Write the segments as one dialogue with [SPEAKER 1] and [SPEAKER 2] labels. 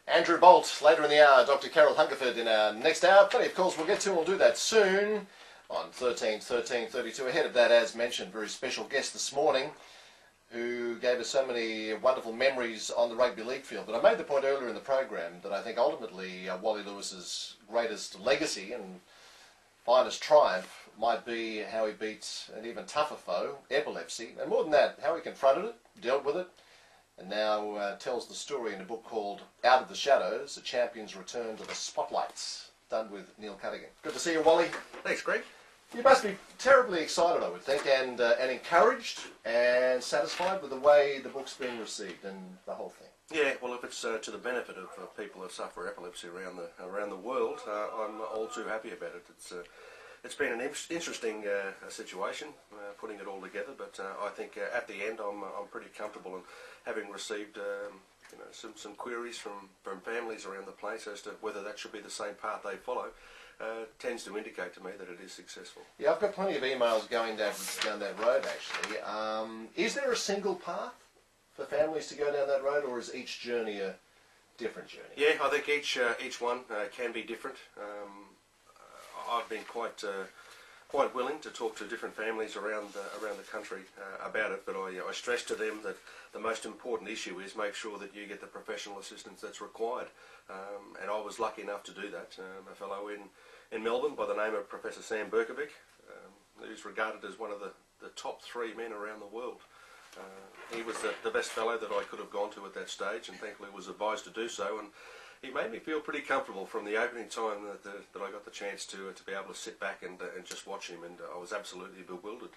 [SPEAKER 1] Andrew Bolt, later in the hour, Dr. Carol Hungerford in our next hour. Plenty of calls we'll get to, we'll do that soon on 1332. Ahead of that, as mentioned, very special guest this morning who gave us so many wonderful memories on the rugby league field. But I made the point earlier in the program that I think ultimately Wally Lewis's greatest legacy and finest triumph might be how he beat an even tougher foe, epilepsy, and more than that, how he confronted it, dealt with it, and now tells the story in a book called Out of the Shadows, A Champion's Return to the Spotlights, done with Neil Cuttigan. Good to see you, Wally.
[SPEAKER 2] Thanks, Greg.
[SPEAKER 1] You must be terribly excited, I would think, and encouraged and satisfied with the way the book's been received and the whole thing.
[SPEAKER 2] Yeah, well, if it's to the benefit of people that suffer epilepsy around the world, I'm all too happy about it. It's been an interesting situation putting it all together, but I think at the end I'm pretty comfortable in having received some queries from families around the place as to whether that should be the same path they follow. Tends to indicate to me that it is successful.
[SPEAKER 1] Yeah, I've got plenty of emails going down that road actually. Is there a single path for families to go down that road, or is each journey a different journey?
[SPEAKER 2] Yeah, I think each one can be different. I've been quite willing to talk to different families around the country about it, but I stress to them that the most important issue is make sure that you get the professional assistance that's required. And I was lucky enough to do that. A fellow in Melbourne by the name of Professor Sam Berkovic, who's regarded as one of the top 3 men around the world. He was the best fellow that I could have gone to at that stage, and thankfully was advised to do so. And he made me feel pretty comfortable from the opening time that I got the chance to be able to sit back and just watch him, and I was absolutely bewildered.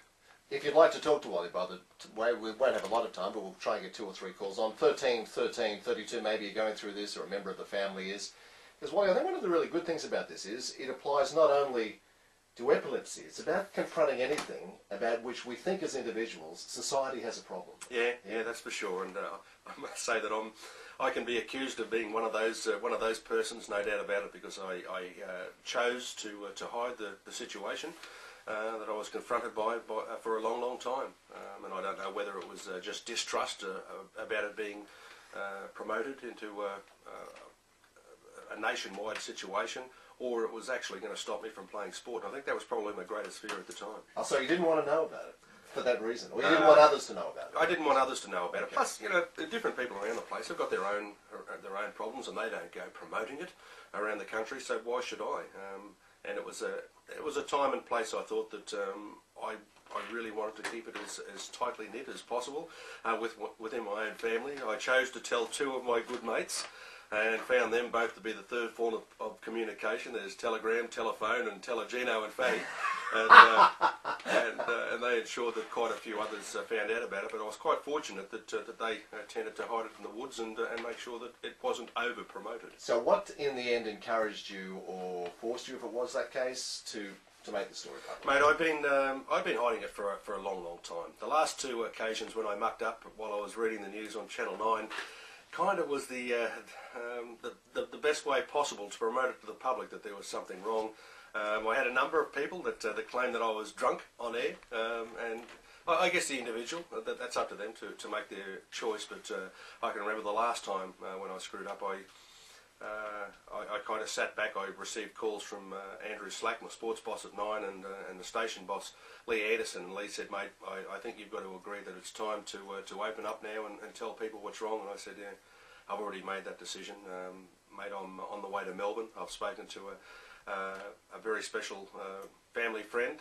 [SPEAKER 1] If you'd like to talk to Wally, by the way, we won't have a lot of time, but we'll try and get 2 or 3 calls on 1332. Maybe you're going through this, or a member of the family is. Because Wally, I think one of the really good things about this is it applies not only to epilepsy, it's about confronting anything about which we think as individuals society has a problem.
[SPEAKER 2] Yeah, that's for sure. And I must say that I can be accused of being one of those persons, no doubt about it, because I chose to hide the situation that I was confronted by for a long time, and I don't know whether it was just distrust about it being promoted into a nationwide situation, or it was actually going to stop me from playing sport. And I think that was probably my greatest fear at the time.
[SPEAKER 1] Oh, so you didn't want to know about it for that reason, or you didn't want others to know about it?
[SPEAKER 2] I didn't want others to know about it. Plus, different people around the place have got their own problems, and they don't go promoting it around the country. So why should I? And it was a time and place. I thought that I really wanted to keep it as tightly knit as possible within my own family. I chose to tell 2 of my good mates, and found them both to be the third form of communication. There's telegram, telephone, and telegeno and Fatty. And they ensured that quite a few others found out about it. But I was quite fortunate that they tended to hide it in the woods and make sure that it wasn't over-promoted.
[SPEAKER 1] So what, in the end, encouraged you or forced you, if it was that case, to make the story public?
[SPEAKER 2] Mate, I've been hiding it for a long time. The last 2 occasions when I mucked up while I was reading the news on Channel 9 kind of was the best way possible to promote it to the public that there was something wrong. I had a number of people that claimed that I was drunk on air, and I guess the individual, that's up to them to make their choice, but I can remember the last time when I screwed up, I kind of sat back. I received calls from Andrew Slack, my sports boss at 9, and the station boss, Lee Anderson, and Lee said, mate, I think you've got to agree that it's time to open up now and tell people what's wrong. And I said, yeah, I've already made that decision. Mate, I'm on the way to Melbourne. I've spoken to a very special family friend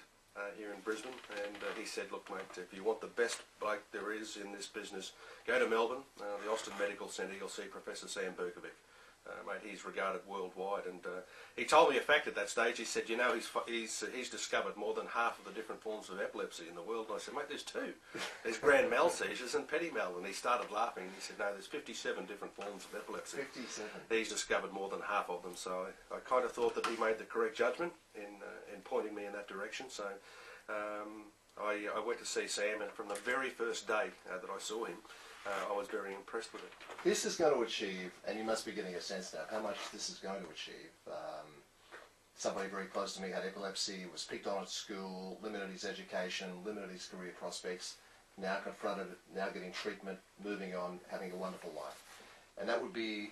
[SPEAKER 2] here in Brisbane, and he said, look mate, if you want the best bloke there is in this business, go to Melbourne, the Austin Medical Centre. You'll see Professor Sam Berkovic. Mate, he's regarded worldwide, and he told me a fact at that stage. He said, he's discovered more than half of the different forms of epilepsy in the world. And I said, mate, there's 2. There's grand mal seizures and petit mal. And he started laughing. He said, no, there's 57 different forms of epilepsy.
[SPEAKER 1] 57.
[SPEAKER 2] He's discovered more than half of them. So I kind of thought that he made the correct judgment in pointing me in that direction. So I went to see Sam, and from the very first day that I saw him, I was very impressed with it.
[SPEAKER 1] This is going to achieve, and you must be getting a sense now, how much this is going to achieve. Somebody very close to me had epilepsy, was picked on at school, limited his education, limited his career prospects, now confronted, now getting treatment, moving on, having a wonderful life. And that would be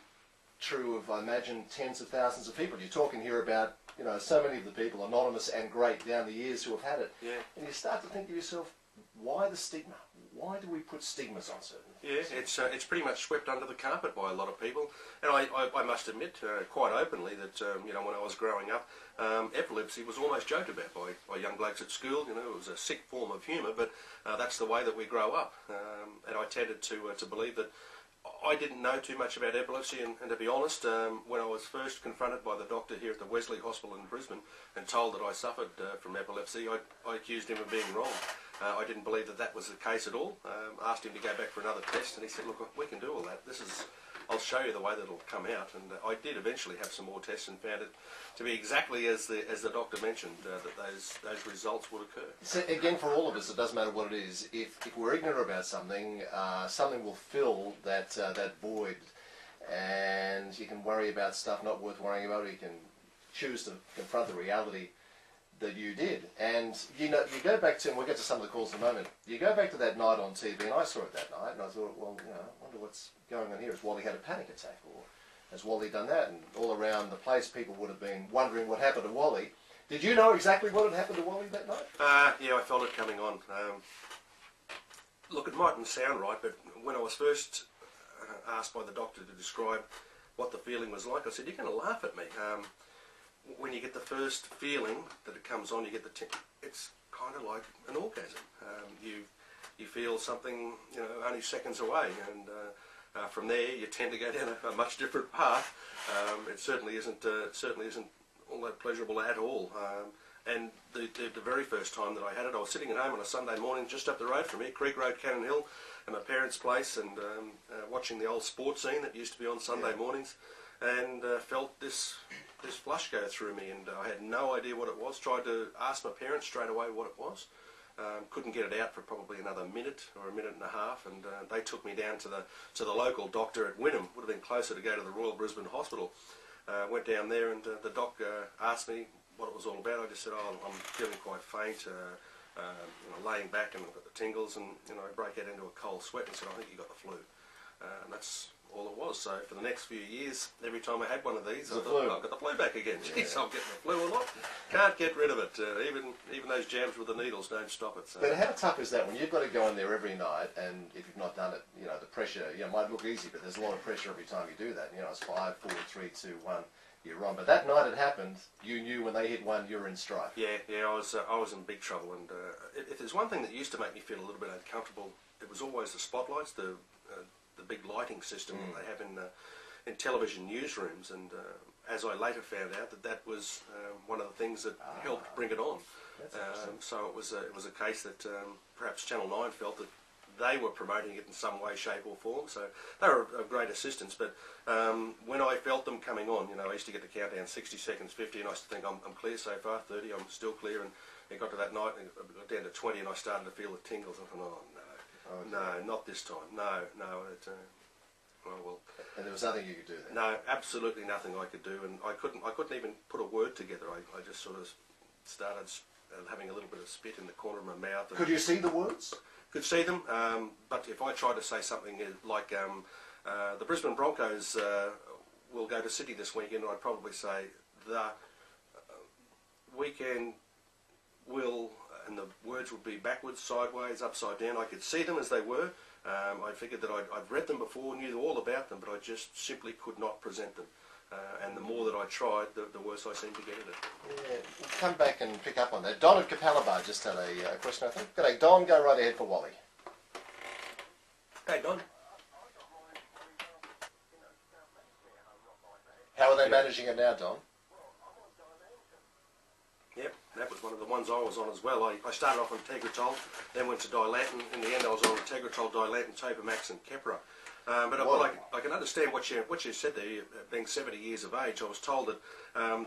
[SPEAKER 1] true of, I imagine, tens of thousands of people. You're talking here about, you know, so many of the people, anonymous and great, down the years who have had it.
[SPEAKER 2] Yeah.
[SPEAKER 1] And you start to think to yourself, why the stigma? Why do we put stigmas on certain things?
[SPEAKER 2] Yeah, it's pretty much swept under the carpet by a lot of people. And I must admit quite openly that, you know, when I was growing up, epilepsy was almost joked about by young blokes at school. You know, it was a sick form of humour, but that's the way that we grow up. And I tended to believe that I didn't know too much about epilepsy, and to be honest, when I was first confronted by the doctor here at the Wesley Hospital in Brisbane and told that I suffered from epilepsy, I accused him of being wrong. I didn't believe that was the case at all. Asked him to go back for another test, and he said, look, we can do all that. I'll show you the way that it'll come out. And I did eventually have some more tests and found it to be exactly as the doctor mentioned, that those results would occur.
[SPEAKER 1] So again, for all of us, it doesn't matter what it is. If we're ignorant about something, something will fill that void, and you can worry about stuff not worth worrying about, or you can choose to confront the reality that you did. And you know, you go back to, and we'll get to some of the calls in a moment, you go back to that night on TV, and I saw it that night, and I thought, well, you know, I wonder what's going on here. Has Wally had a panic attack, or has Wally done that? And all around the place, people would have been wondering what happened to Wally. Did you know exactly what had happened to Wally that night?
[SPEAKER 2] Yeah, I felt it coming on. Look, it mightn't sound right, but when I was first asked by the doctor to describe what the feeling was like, I said, you're going to laugh at me. When you get the first feeling that it comes on, you get it's kind of like an orgasm. You feel something, you know, only seconds away, and from there you tend to go down a much different path. It certainly isn't all that pleasurable at all. And the very first time that I had it, I was sitting at home on a Sunday morning just up the road from here, Creek Road, Cannon Hill, at my parents' place, and watching the old sports scene that used to be on Sunday mornings, and felt this flush go through me, and I had no idea what it was. Tried to ask my parents straight away what it was. Couldn't get it out for probably another minute or a minute and a half, and they took me down to the local doctor at Wynnum. Would have been closer to go to the Royal Brisbane Hospital. Went down there, and the doc asked me what it was all about. I just said, oh, I'm feeling quite faint, you know, laying back, and I've got the tingles, and you know, I break out into a cold sweat, and said, I think you got the flu. And that's all it was. So for the next few years, every time I had one of these, I thought, I've got the flu back again. Jeez, I'm getting the flu a lot. Can't get rid of it. Even those jabs with the needles don't stop it. So.
[SPEAKER 1] But how tough is that when you've got to go in there every night, and if you've not done it, you know, the pressure, you know, might look easy, but there's a lot of pressure every time you do that. You know, it's 5, 4, 3, 2, 1. You're on. But that night it happened, you knew when they hit one, you were in strife.
[SPEAKER 2] Yeah, I was in big trouble. And if there's one thing that used to make me feel a little bit uncomfortable, it was always the spotlights, the big lighting system that they have in television newsrooms, and as I later found out, that was one of the things that helped bring it on. So it was a case that perhaps Channel 9 felt that they were promoting it in some way, shape or form, so they were of great assistance. But when I felt them coming on, you know, I used to get the countdown 60 seconds, 50, and I used to think, I'm clear so far, 30, I'm still clear, and it got to that night, and it got down to 20, and I started to feel the tingles. I thought, oh no. No, not this time. No. Well.
[SPEAKER 1] And there was nothing you could do then?
[SPEAKER 2] No, absolutely nothing I could do, and I couldn't even put a word together. I just sort of started having a little bit of spit in the corner of my mouth.
[SPEAKER 1] Could you see the words?
[SPEAKER 2] Could see them, but if I tried to say something like the Brisbane Broncos will go to Sydney this weekend, I'd probably say the weekend will, and the words would be backwards, sideways, upside down. I could see them as they were. I figured that I'd read them before, knew all about them, but I just simply could not present them. And the more that I tried, the worse I seemed to get at it.
[SPEAKER 1] Yeah, we'll come back and pick up on that. Don at Capalaba just had a question, I think. G'day, Don. Go right ahead for Wally.
[SPEAKER 2] Hey, Don.
[SPEAKER 1] How are they managing it now, Don?
[SPEAKER 2] Yep, that was one of the ones I was on as well. I started off on Tegretol, then went to Dilantin. In the end, I was on Tegretol, Dilantin, Topamax and Keppra. But I can understand what you said there. Being 70 years of age, I was told that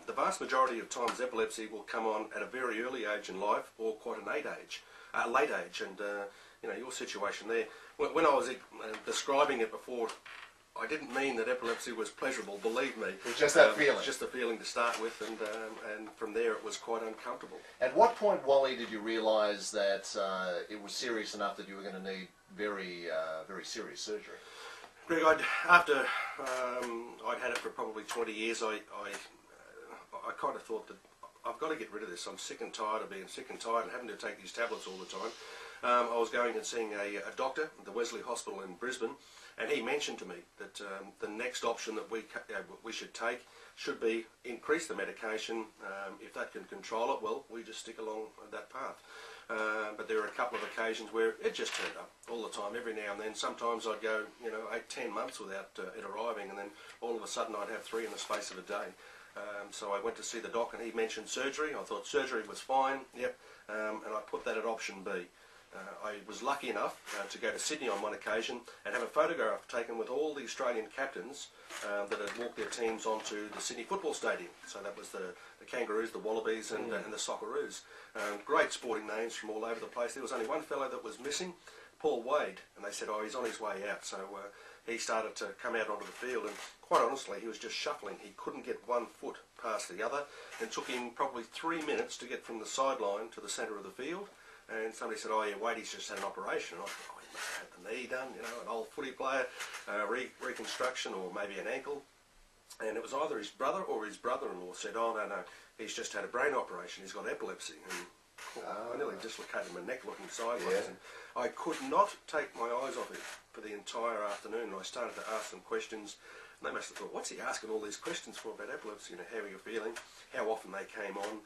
[SPEAKER 2] the vast majority of times epilepsy will come on at a very early age in life, or quite a late age. And you know, your situation there. When I was describing it before, I didn't mean that epilepsy was pleasurable. Believe me,
[SPEAKER 1] it was just that feeling.
[SPEAKER 2] Just the feeling to start with, and from there it was quite uncomfortable.
[SPEAKER 1] At what point, Wally, did you realise that it was serious enough that you were going to need very serious surgery?
[SPEAKER 2] Greg, after I'd had it for probably 20 years, I kind of thought that I've got to get rid of this. I'm sick and tired of being sick and tired and having to take these tablets all the time. I was going and seeing a doctor at the Wesley Hospital in Brisbane, and he mentioned to me that the next option that we should take should be increase the medication. If that can control it, well, we just stick along that path. But there were a couple of occasions where it just turned up all the time, every now and then. Sometimes I'd go, 8-10 months without it arriving, and then all of a sudden I'd have 3 in the space of a day. So I went to see the doc, and he mentioned surgery. I thought surgery was fine, yep, and I put that at option B. I was lucky enough to go to Sydney on one occasion and have a photograph taken with all the Australian captains that had walked their teams onto the Sydney football stadium. So that was the Kangaroos, the Wallabies and the Socceroos. Great sporting names from all over the place. There was only one fellow that was missing, Paul Wade, and they said, oh, he's on his way out. So he started to come out onto the field, and quite honestly, he was just shuffling. He couldn't get one foot past the other, and it took him probably 3 minutes to get from the sideline to the centre of the field. And somebody said, oh yeah, Wadey's just had an operation. And I thought, oh, he must have had the knee done, an old footy player, reconstruction, or maybe an ankle. And it was either his brother or his brother-in-law said, oh no, he's just had a brain operation, he's got epilepsy. And I nearly dislocated my neck looking sideways. Yeah. And I could not take my eyes off it for the entire afternoon. And I started to ask them questions. And they must have thought, what's he asking all these questions for about epilepsy? How are you feeling? How often they came on,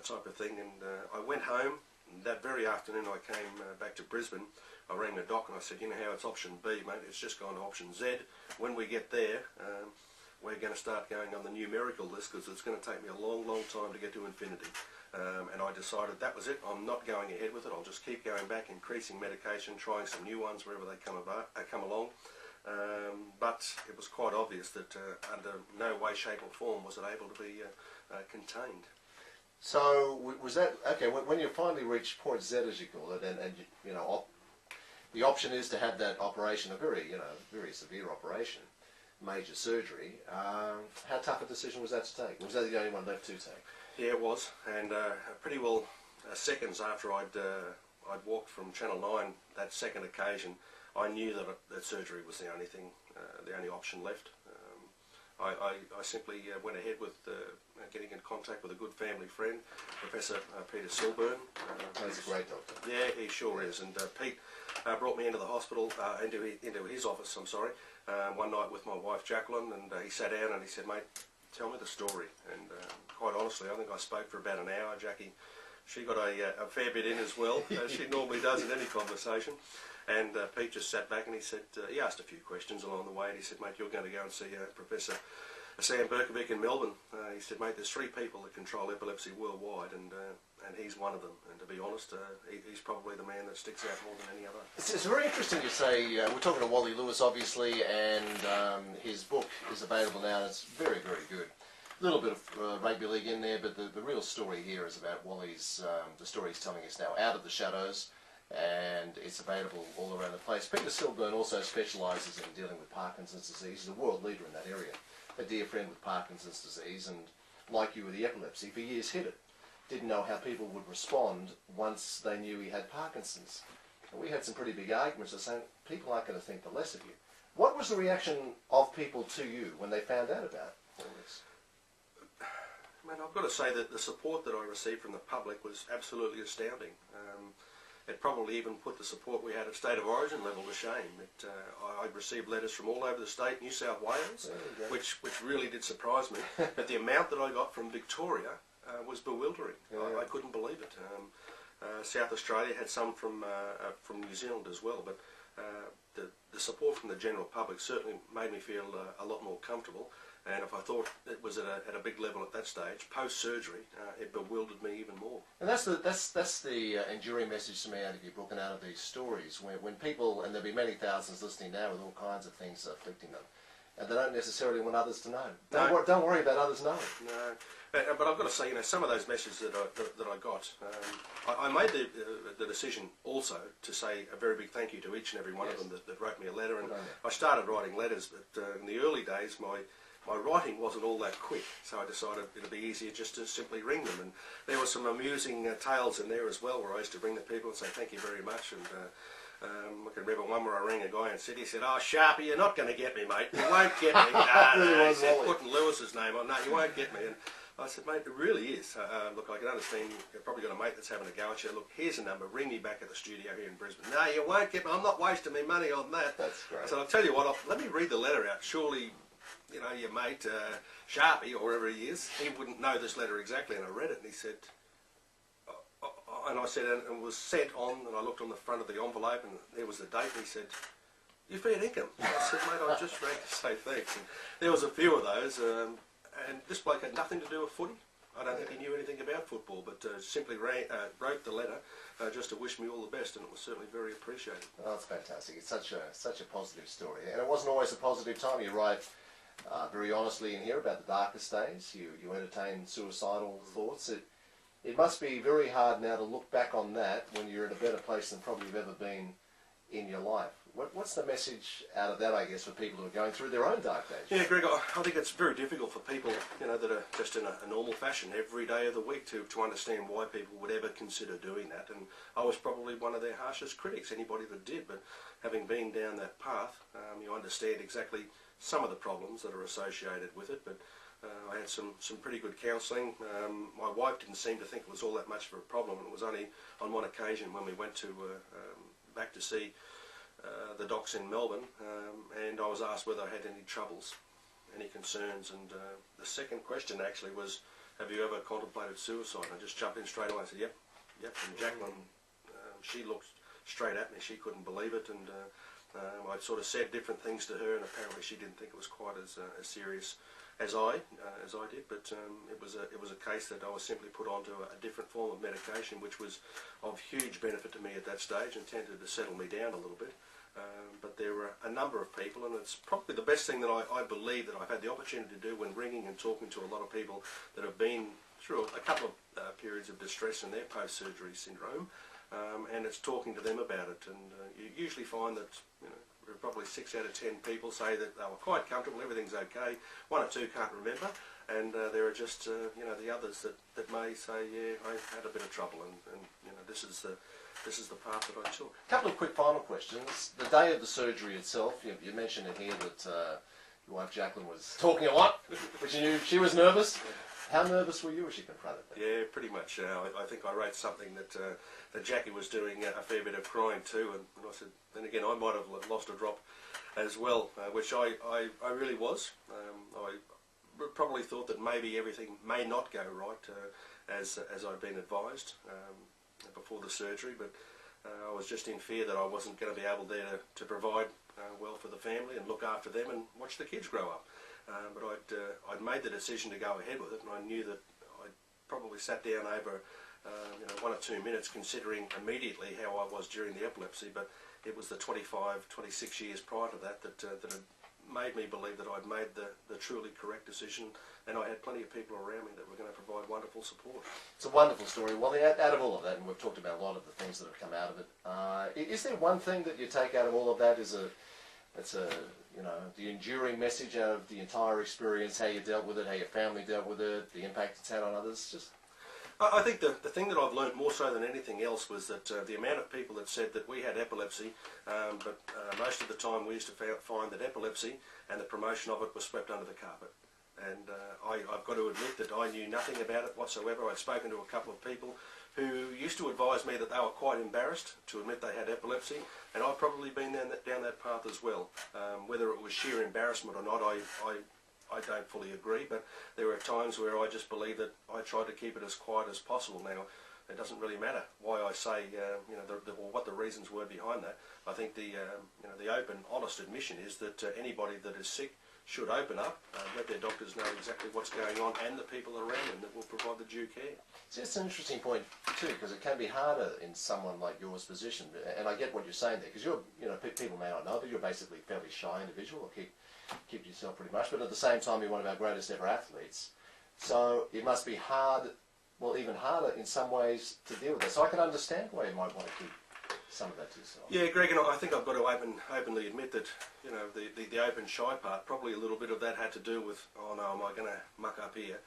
[SPEAKER 2] type of thing. And I went home. That very afternoon I came back to Brisbane. I rang the doc and I said, how it's option B, mate, it's just gone to option Z. When we get there, we're going to start going on the numerical list because it's going to take me a long, long time to get to infinity. And I decided that was it. I'm not going ahead with it. I'll just keep going back, increasing medication, trying some new ones wherever they come along. But it was quite obvious that under no way, shape or form was it able to be contained.
[SPEAKER 1] So was that okay? When you finally reached point Z, as you call it, and the option is to have that operation, a very severe operation, major surgery. How tough a decision was that to take? Was that the only one left to take?
[SPEAKER 2] Yeah, it was, and pretty well seconds after I'd walked from Channel 9, that second occasion, I knew that surgery was the only thing, the only option left. I simply went ahead with getting in contact with a good family friend, Professor Peter Silburn.
[SPEAKER 1] He's a great doctor.
[SPEAKER 2] Yeah, he sure is. And Pete brought me into the hospital, into his office, one night with my wife Jacqueline, and he sat down and he said, mate, tell me the story. And quite honestly, I think I spoke for about an hour. Jackie, she got a fair bit in as well, as she normally does in any conversation. And Pete just sat back and he said, he asked a few questions along the way, and he said, mate, you're going to go and see Professor Sam Berkovic in Melbourne. He said, mate, there's 3 people that control epilepsy worldwide, and he's one of them. And to be honest, he's probably the man that sticks out more than any other.
[SPEAKER 1] It's very interesting you say, we're talking to Wally Lewis, obviously, and his book is available now, and it's very, very good. A little bit of rugby league in there, but the real story here is about Wally's, the story he's telling us now, Out of the Shadows, and it's available all around the place. Peter Silburn also specialises in dealing with Parkinson's disease. He's a world leader in that area. A dear friend with Parkinson's disease, and like you with the epilepsy, for years hid it. Didn't know how people would respond once they knew he had Parkinson's. And we had some pretty big arguments of saying, people aren't going to think the less of you. What was the reaction of people to you when they found out about all this?
[SPEAKER 2] Man, I've got to say that the support that I received from the public was absolutely astounding. It probably even put the support we had at State of Origin level to shame. I received letters from all over the state, New South Wales, which really did surprise me. But the amount that I got from Victoria was bewildering. I couldn't believe it. South Australia had some from New Zealand as well, but the support from the general public certainly made me feel a lot more comfortable. And if I thought it was at a big level at that stage, post-surgery, it bewildered me even more.
[SPEAKER 1] And that's the enduring message to me out of your book and out of these stories, when people, and there'll be many thousands listening now with all kinds of things afflicting them, and they don't necessarily want others to know. Don't worry about others knowing.
[SPEAKER 2] No, but I've got to say, some of those messages that I got, I made the decision also to say a very big thank you to each and every one of them that wrote me a letter. And I started writing letters, but in the early days, my writing wasn't all that quick, so I decided it'd be easier just to simply ring them. And there were some amusing tales in there as well, where I used to ring the people and say thank you very much, and I can remember one where I rang a guy and said, he said, "Oh, Sharpie, you're not going to get me, mate. You won't get me." No, he said, putting Lewis's name on. "No, you won't get me." And I said, "Mate, it really is. Look, I can understand you've probably got a mate that's having a go at you. Look, here's a number. Ring me back at the studio here in Brisbane." "No, you won't get me. I'm not wasting my money on that."
[SPEAKER 1] That's great.
[SPEAKER 2] So I'll tell you what, let me read the letter out. Surely, you know, your mate, Sharpie, or wherever he is, he wouldn't know this letter exactly. And I read it, and he said, and I said, and it was sent on, and I looked on the front of the envelope, and there was the date, and he said, "You fair income." And I said, "Mate, I just rang to say thanks." And there was a few of those, and this bloke had nothing to do with footy. I don't think he knew anything about football, but simply wrote the letter just to wish me all the best, and it was certainly very appreciated.
[SPEAKER 1] Oh, that's fantastic. It's such a positive story, and it wasn't always a positive time. You write very honestly in here about the darkest days. You entertain suicidal thoughts. It must be very hard now to look back on that when you're in a better place than probably you've ever been in your life. What's the message out of that, I guess, for people who are going through their own dark days?
[SPEAKER 2] Yeah, Greg, I think it's very difficult for people, you know, that are just in a normal fashion every day of the week to understand why people would ever consider doing that. And I was probably one of their harshest critics, anybody that did. But having been down that path, you understand exactly some of the problems that are associated with it. But I had some pretty good counselling. My wife didn't seem to think it was all that much of a problem. It was only on one occasion when we went to back to see the docs in Melbourne, and I was asked whether I had any troubles, any concerns, and the second question actually was, "Have you ever contemplated suicide?" And I just jumped in straight away and said, "Yep." And Jacqueline, she looked straight at me. She couldn't believe it, and I sort of said different things to her, and apparently she didn't think it was quite as serious as I did. But it was a case that I was simply put onto a different form of medication, which was of huge benefit to me at that stage and tended to settle me down a little bit. But there were a number of people, and it's probably the best thing that I believe that I've had the opportunity to do when ringing and talking to a lot of people that have been through a couple of periods of distress in their post-surgery syndrome, and it's talking to them about it. And you usually find that, you know, probably 6 out of 10 people say that they were quite comfortable, everything's okay. 1 or 2 can't remember, and there are just you know, the others that may say, "Yeah, I had a bit of trouble," and you know, this is the path that I took.
[SPEAKER 1] A couple of quick final questions. The day of the surgery itself, you mentioned in here that your wife Jacqueline was talking a lot, which you knew she was nervous. How nervous were you as she confronted that?
[SPEAKER 2] Yeah, pretty much. I think I wrote something that Jackie was doing a fair bit of crying too, and I said, then again, I might have lost a drop as well, which I really was. I probably thought that maybe everything may not go right as I'd been advised before the surgery, but I was just in fear that I wasn't going to be able there to provide well for the family and look after them and watch the kids grow up. But I'd made the decision to go ahead with it, and I knew that I'd probably sat down over you know, 1 or 2 minutes, considering immediately how I was during the epilepsy. But it was the 25, 26 years prior to that had made me believe that I'd made the truly correct decision, and I had plenty of people around me that were going to provide wonderful support.
[SPEAKER 1] It's a wonderful story. Well, out of all of that, and we've talked about a lot of the things that have come out of it, is there one thing that you take out of all of that that's you know, the enduring message out of the entire experience, how you dealt with it, how your family dealt with it, the impact it's had on others? Just
[SPEAKER 2] I think the thing that I've learnt more so than anything else was that the amount of people that said that we had epilepsy, but most of the time we used to find that epilepsy and the promotion of it was swept under the carpet. And I've got to admit that I knew nothing about it whatsoever. I'd spoken to a couple of people who used to advise me that they were quite embarrassed to admit they had epilepsy, and I've probably been down that path as well. Whether it was sheer embarrassment or not, I don't fully agree, but there are times where I just believe that I try to keep it as quiet as possible. Now, it doesn't really matter why I say, you know, or what the reasons were behind that. I think the you know, the open, honest admission is that anybody that is sick should open up, let their doctors know exactly what's going on, and the people around them that will provide the due care.
[SPEAKER 1] See, it's an interesting point too, because it can be harder in someone like yours position, and I get what you're saying there, because you're, you know, people may not know, but you're basically a fairly shy individual, or keep yourself pretty much, but at the same time you're one of our greatest ever athletes, so it must be hard, well, even harder in some ways to deal with that. So I can understand why you might want to keep some of that to yourself.
[SPEAKER 2] Yeah, Greg, and I think I've got to openly admit that, you know, the open shy part, probably a little bit of that had to do with, oh no, am I going to muck up here?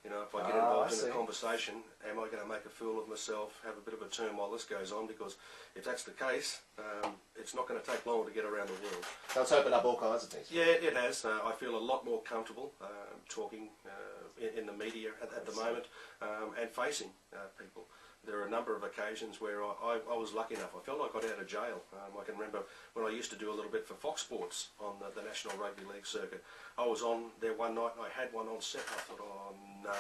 [SPEAKER 2] You know, if I get involved in
[SPEAKER 1] see.
[SPEAKER 2] a conversation, am I going to make a fool of myself, have a bit of a turn while this goes on? Because if that's the case, it's not going to take long to get around the world.
[SPEAKER 1] So it's opened up all kinds of things.
[SPEAKER 2] Yeah, it has. I feel a lot more comfortable talking in the media at the moment and facing people. There are a number of occasions where I was lucky enough. I felt like I got out of jail. I can remember when I used to do a little bit for Fox Sports on the National Rugby League circuit. I was on there one night and I had one on set. I thought, oh no,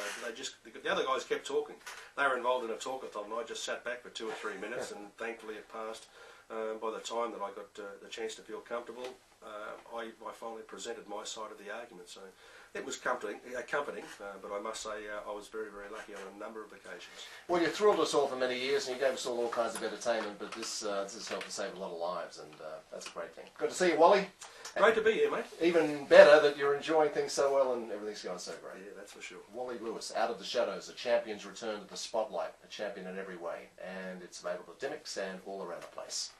[SPEAKER 2] the other guys kept talking. They were involved in a talkathon and I just sat back for 2 or 3 minutes and thankfully it passed. By the time that I got the chance to feel comfortable, I finally presented my side of the argument. So it was comforting, but I must say I was very, very lucky on a number of occasions.
[SPEAKER 1] Well, you thrilled us all for many years, and you gave us all kinds of entertainment. But this has helped to save a lot of lives, and that's a great thing. Good to see you, Wally.
[SPEAKER 2] Great to be here, mate.
[SPEAKER 1] Even better that you're enjoying things so well and everything's going so great.
[SPEAKER 2] Yeah, that's for sure.
[SPEAKER 1] Wally Lewis, out of the shadows, a champion's return to the spotlight, a champion in every way, and it's available at Dimmicks and all around the place.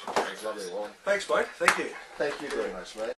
[SPEAKER 1] Thanks, lovely, Wally.
[SPEAKER 2] Thanks, mate. Thank you.
[SPEAKER 1] Thank you very much, mate.